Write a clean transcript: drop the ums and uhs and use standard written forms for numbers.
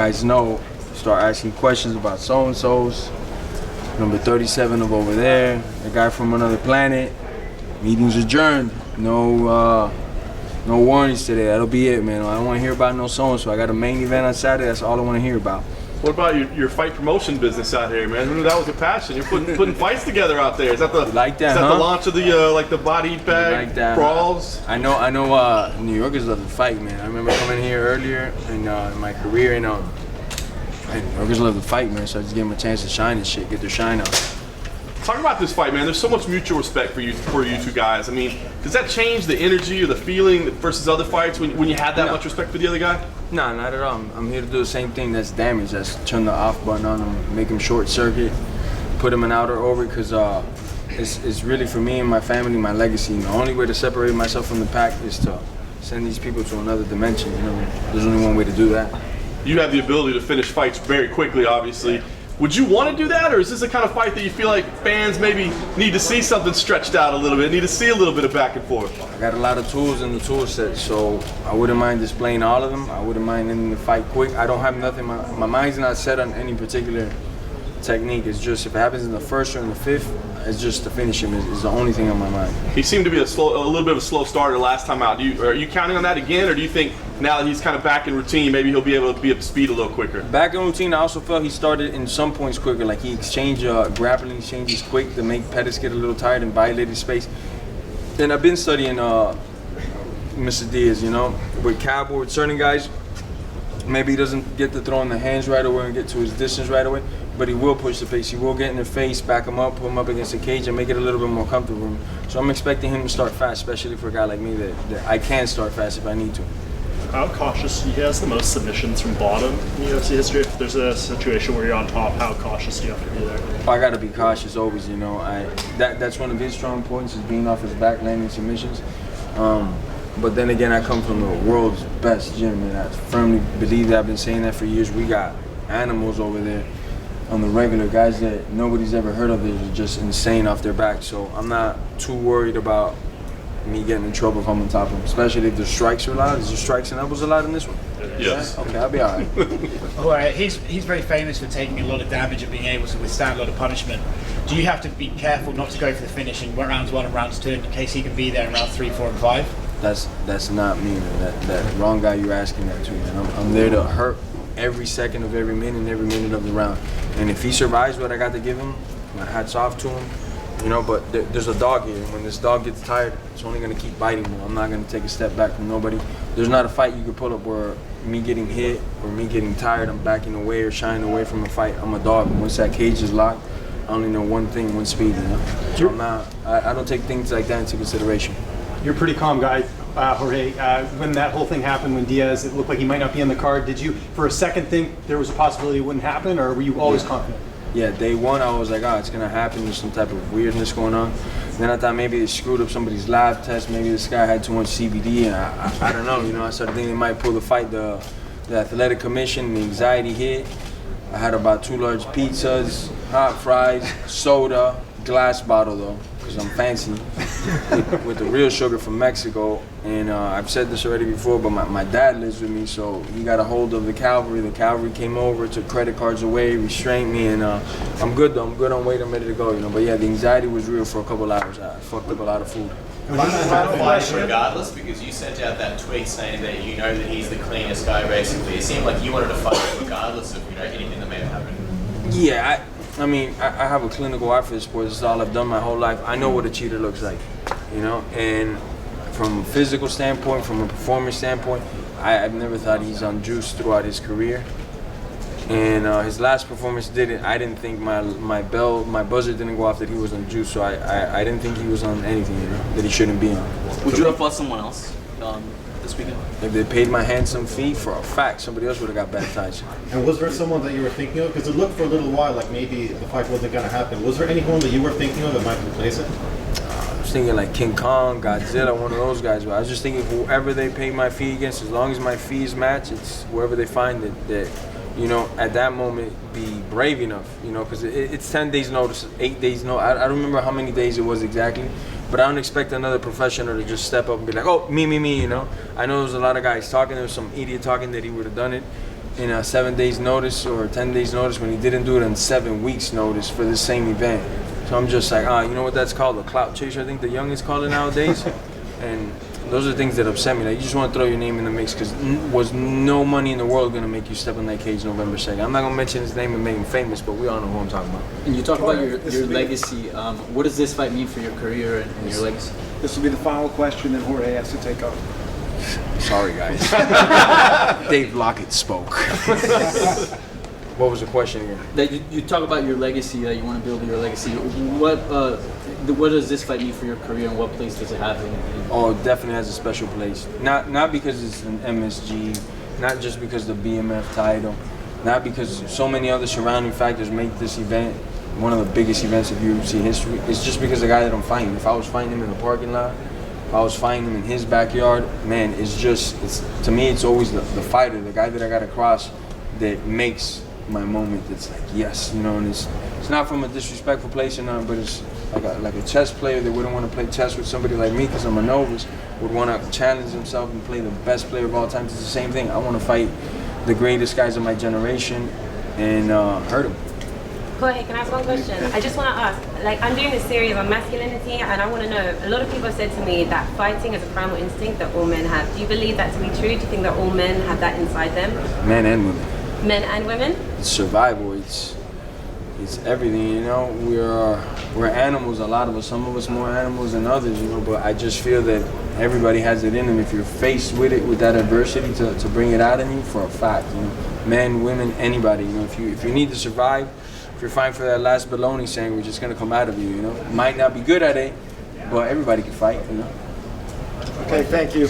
guys know, start asking questions about so-and-sos. Number 37 of over there, a guy from another planet. Meeting's adjourned. No warnings today. That'll be it, man. I don't want to hear about no so-and-so. I got a main event on Saturday. That's all I want to hear about. What about your fight promotion business out here, man? I knew that was a passion. You're putting fights together out there. Is that the the launch of the body bag brawls? I know. New Yorkers love to fight, man. I remember coming here earlier in my career, New Yorkers love to fight, man. So I just give them a chance to shine and shit, get their shine out. Talk about this fight, man. There's so much mutual respect for you two guys. I mean, does that change the energy or the feeling versus other fights when you had that much respect for the other guy? No, not at all. I'm here to do the same thing that's damage. That's turn the off button on him, make him short circuit, put him in outer orbit, because it's really for me and my family, my legacy. And the only way to separate myself from the pack is to send these people to another dimension. There's only one way to do that. You have the ability to finish fights very quickly, obviously. Would you want to do that, or is this the kind of fight that you feel like fans maybe need to see something stretched out a little bit, need to see a little bit of back and forth? I got a lot of tools in the tool set, so I wouldn't mind displaying all of them. I wouldn't mind ending the fight quick. I don't have nothing. My mind's not set on any particular technique. It's just if it happens in the first or in the fifth, it's just to finish him is the only thing on my mind. He seemed to be a little bit of a slow starter last time out. Are you counting on that again, or do you think now that he's kind of back in routine, maybe he'll be able to be up to speed a little quicker? Back in routine, I also felt he started in some points quicker. Like he exchanged grappling exchanges quick to make Pettis get a little tired and violated space. And I've been studying Mr. Diaz, with Cowboy, with certain guys, maybe he doesn't get to throw in the hands right away and get to his distance right away, but he will push the pace. He will get in their face, back him up, put him up against the cage, and make it a little bit more comfortable. So I'm expecting him to start fast, especially for a guy like me that I can start fast if I need to. How cautious? He has the most submissions from bottom in UFC history. If there's a situation where you're on top, how cautious do you have to be there? I got to be cautious always, That's one of his strong points, is being off his back, landing submissions. But then again, I come from the world's best gym, and I firmly believe that. I've been saying that for years. We got animals over there on the regular, guys that nobody's ever heard of. They're just insane off their back. So I'm not too worried about me getting in trouble if I'm on top of him, especially if the strikes are loud. Is there strikes and elbows allowed in this one? Yes. Okay, I'll be all right. All right. He's very famous for taking a lot of damage and being able to withstand a lot of punishment. Do you have to be careful not to go for the finish in rounds 1 and rounds 2 in case he can be there in rounds 3, 4, and 5? That's not me, man. That wrong guy you're asking that to, man. I'm there to hurt every second of every minute of the round. And if he survives what I got to give him, my hat's off to him. But there's a dog here. When this dog gets tired, it's only going to keep biting me. I'm not going to take a step back from nobody. There's not a fight you could pull up where me getting hit or me getting tired, I'm backing away or shying away from a fight. I'm a dog. Once that cage is locked, I only know one thing, one speed, So I don't take things like that into consideration. You're a pretty calm guy, Jorge. When that whole thing happened, when Diaz, it looked like he might not be on the card, did you, for a second, think there was a possibility it wouldn't happen, or were you always confident? Yeah, day one, I was like, it's going to happen. There's some type of weirdness going on. Then I thought maybe they screwed up somebody's lab test. Maybe this guy had too much CBD, and I don't know. I started thinking they might pull the fight. The athletic commission, the anxiety hit. I had about 2 large pizzas, hot fries, soda, glass bottle though, because I'm fancy, with the real sugar from Mexico. And I've said this already before, but my dad lives with me, so he got a hold of the cavalry. The cavalry came over, took credit cards away, restrained me, and I'm good though. I'm good on weight. I'm ready to go. But yeah, the anxiety was real for a couple hours. I fucked up a lot of food. Regardless, because you sent out that tweet saying that that he's the cleanest guy, basically. It seemed like you wanted to fight regardless of anything that may have happened. Yeah, I mean, I have a clinical eye for this sport. This is all I've done my whole life. I know what a cheater looks like, and from a physical standpoint, from a performance standpoint, I've never thought he's on juice throughout his career. And his last performance I didn't think my buzzer didn't go off that he was on juice, so I didn't think he was on anything, that he shouldn't be on. Would you have fought someone else this weekend? If they paid my handsome fee, for a fact, somebody else would have got baptized. And was there someone that you were thinking of? Because it looked for a little while like maybe the fight wasn't going to happen. Was there anyone that you were thinking of that might replace it? I was thinking like King Kong, Godzilla, one of those guys. But I was just thinking whoever they pay my fee against, as long as my fees match, it's whoever they find that at that moment, be brave enough, because it's 10 days notice, 8 days notice. I don't remember how many days it was exactly, but I don't expect another professional to just step up and be like, oh, me. I know there was a lot of guys talking. There was some idiot talking that he would have done it. in a 7 days notice or 10 days notice when he didn't do it in 7 weeks notice for the same event. So I'm just like, you know what that's called? A clout chaser, I think the youngest call it nowadays. And those are things that upset me. Like, you just want to throw your name in the mix because was no money in the world going to make you step on that cage November 2nd. I'm not going to mention his name and make him famous, but we all know who I'm talking about. And you talk about your legacy. What does this fight mean for your career and your legacy? This will be the final question, then Jorge has to take over. Sorry, guys. Dave Lockett spoke. What was the question again? That you talk about your legacy. You want to build your legacy. What does this fight mean for your career, and what place does it have in? Oh, it definitely has a special place. Not because it's an MSG, not just because the BMF title, not because so many other surrounding factors make this event one of the biggest events of UFC history. It's just because the guy that I'm fighting. If I was fighting him in the parking lot, if I was fighting him in his backyard, man, it's to me, it's always the fighter, the guy that I got to cross that makes my moment. It's like, yes, you know, and it's not from a disrespectful place or nothing, but it's like a chess player that wouldn't want to play chess with somebody like me because I'm a novice, would want to challenge himself and play the best player of all time. It's the same thing. I want to fight the greatest guys of my generation and hurt them. Jorge, can I ask one question? I just want to ask, like, I'm doing this series on masculinity, and I want to know, a lot of people have said to me that fighting is a primal instinct that all men have. Do you believe that to be true? Do you think that all men have that inside them? Men and women. Men and women? It's survival. It's everything, you know. We're animals, a lot of us. Some of us more animals than others, you know. But I just feel that everybody has it in them. If you're faced with it, with that adversity, to bring it out in you, for a fact, you know. Men, women, anybody, you know. If you need to survive, if you're fighting for that last bologna sandwich, it's gonna come out of you, you know. Might not be good at it, but everybody can fight, you know. Okay, thank you.